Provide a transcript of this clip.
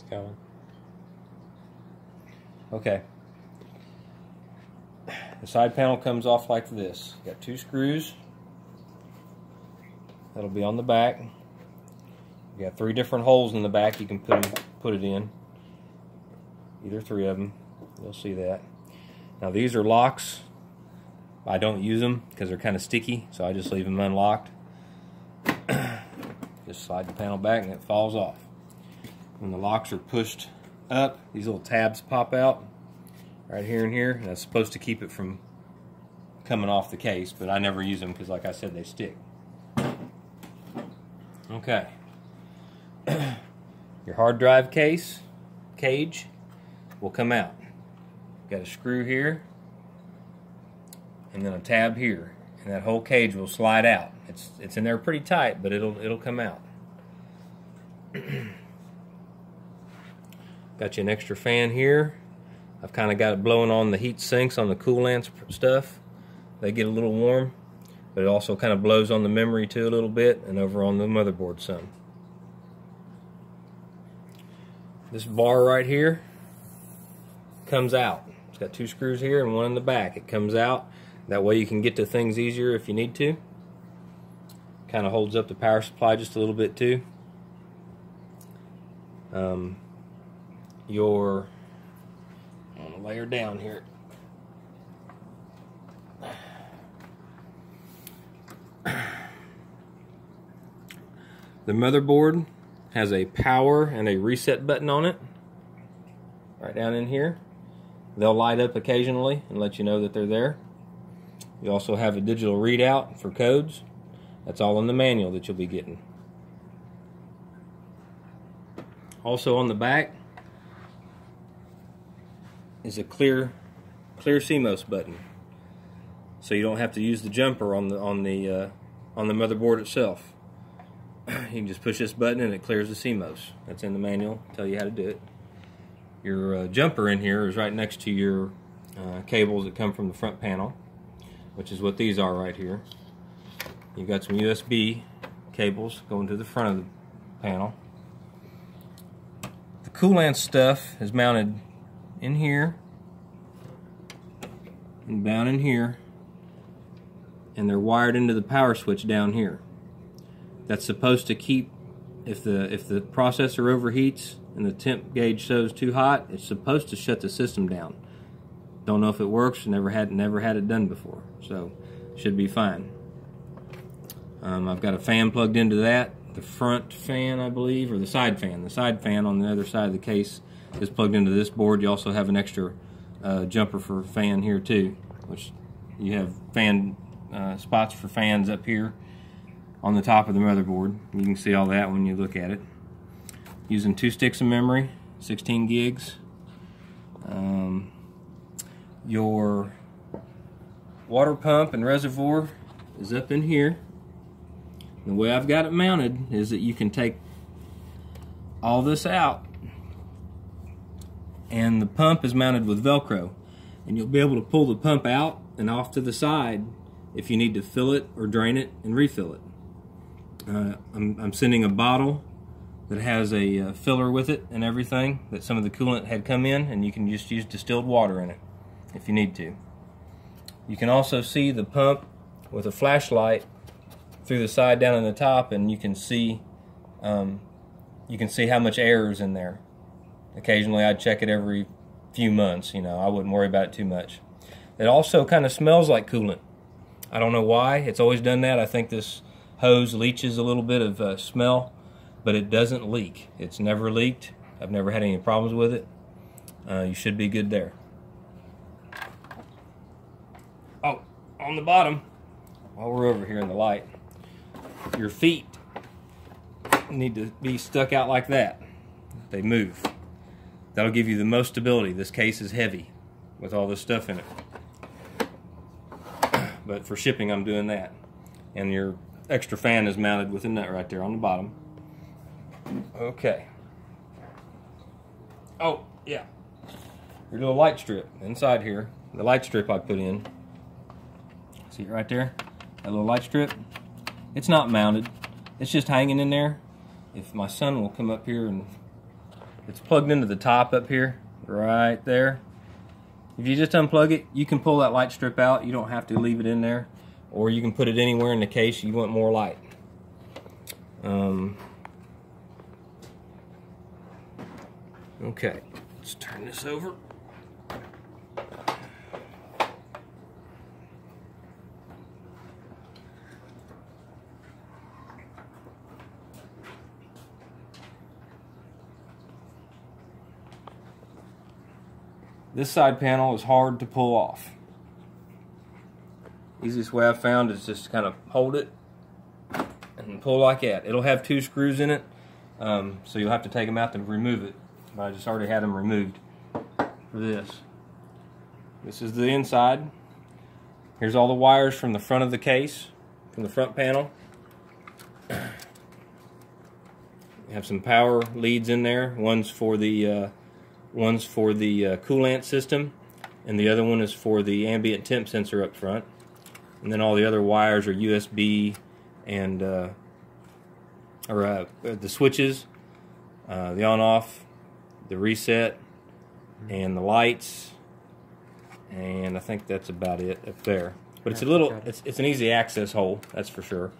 It's coming. Okay. The side panel comes off like this. Got 2 screws. That'll be on the back. You got 3 different holes in the back you can put it in. Either 3 of them. You'll see that. Now these are locks. I don't use them because they're kind of sticky, so I just leave them unlocked. Just slide the panel back and it falls off. When the locks are pushed up, these little tabs pop out right here and here, and that's supposed to keep it from coming off the case, but I never use them because, like I said, they stick. Okay. Your hard drive cage will come out. Got a screw here and then a tab here, and that whole cage will slide out. It's in there pretty tight, but it'll come out. Got you an extra fan here. I've kind of got it blowing on the heat sinks on the coolant stuff. They get a little warm, but it also kind of blows on the memory too a little bit, and over on the motherboard some. This bar right here comes out. It's got 2 screws here and 1 in the back. It comes out. That way you can get to things easier if you need to. Kind of holds up the power supply just a little bit too. I'm gonna lay her down here. The motherboard has a power and a reset button on it, right down in here. They'll light up occasionally and let you know that they're there. You also have a digital readout for codes. That's all in the manual that you'll be getting. Also on the back is a clear CMOS button, so you don't have to use the jumper on the motherboard itself. You can just push this button and it clears the CMOS. That's in the manual. Tell you how to do it. Your jumper in here is right next to your cables that come from the front panel, which is what these are right here. You've got some USB cables going to the front of the panel. The coolant stuff is mounted in here and down in here, and they're wired into the power switch down here. That's supposed to keep, if the processor overheats and the temp gauge shows too hot, it's supposed to shut the system down. Don't know if it works. Never had it done before, so should be fine. I've got a fan plugged into that. The front fan, I believe, or the side fan. The side fan on the other side of the case is plugged into this board. You also have an extra jumper for fan here too, which you have fan spots for fans up here on the top of the motherboard. You can see all that when you look at it. Using 2 sticks of memory, 16 gigs. Your water pump and reservoir is up in here. The way I've got it mounted is that you can take all this out, and the pump is mounted with Velcro, and you'll be able to pull the pump out and off to the side if you need to fill it or drain it and refill it. I'm sending a bottle that has a filler with it and everything, that some of the coolant had come in, and you can just use distilled water in it if you need to. You can also see the pump with a flashlight through the side down on the top, and you can see how much air is in there. Occasionally I'd check it every few months. You know, I wouldn't worry about it too much. It also kind of smells like coolant. I don't know why. It's always done that. I think this hose leaches a little bit of smell, but it doesn't leak. It's never leaked. I've never had any problems with it. You should be good there. Oh, on the bottom, while we're over here in the light, your feet need to be stuck out like that. They move. That'll give you the most stability. This case is heavy with all this stuff in it, but for shipping I'm doing that. And your extra fan is mounted with a nut right there on the bottom. Okay. Oh yeah, your little light strip inside here. The light strip I put in. See it right there? That little light strip? It's not mounted. It's just hanging in there. If my son will come up here and It's plugged into the top up here, right there. If you just unplug it, you can pull that light strip out. You don't have to leave it in there, or you can put it anywhere in the case you want more light. Okay, let's turn this over. This side panel is hard to pull off. Easiest way I've found is just kind of hold it and pull like that. It'll have 2 screws in it, so you'll have to take them out to remove it. But I just already had them removed for this. This is the inside. Here's all the wires from the front of the case, from the front panel. You have some power leads in there. One's for the coolant system, and the other one is for the ambient temp sensor up front. And then all the other wires are USB and the switches, the on-off, the reset, and the lights, and I think that's about it up there. But it's a little, it's an easy access hole, that's for sure.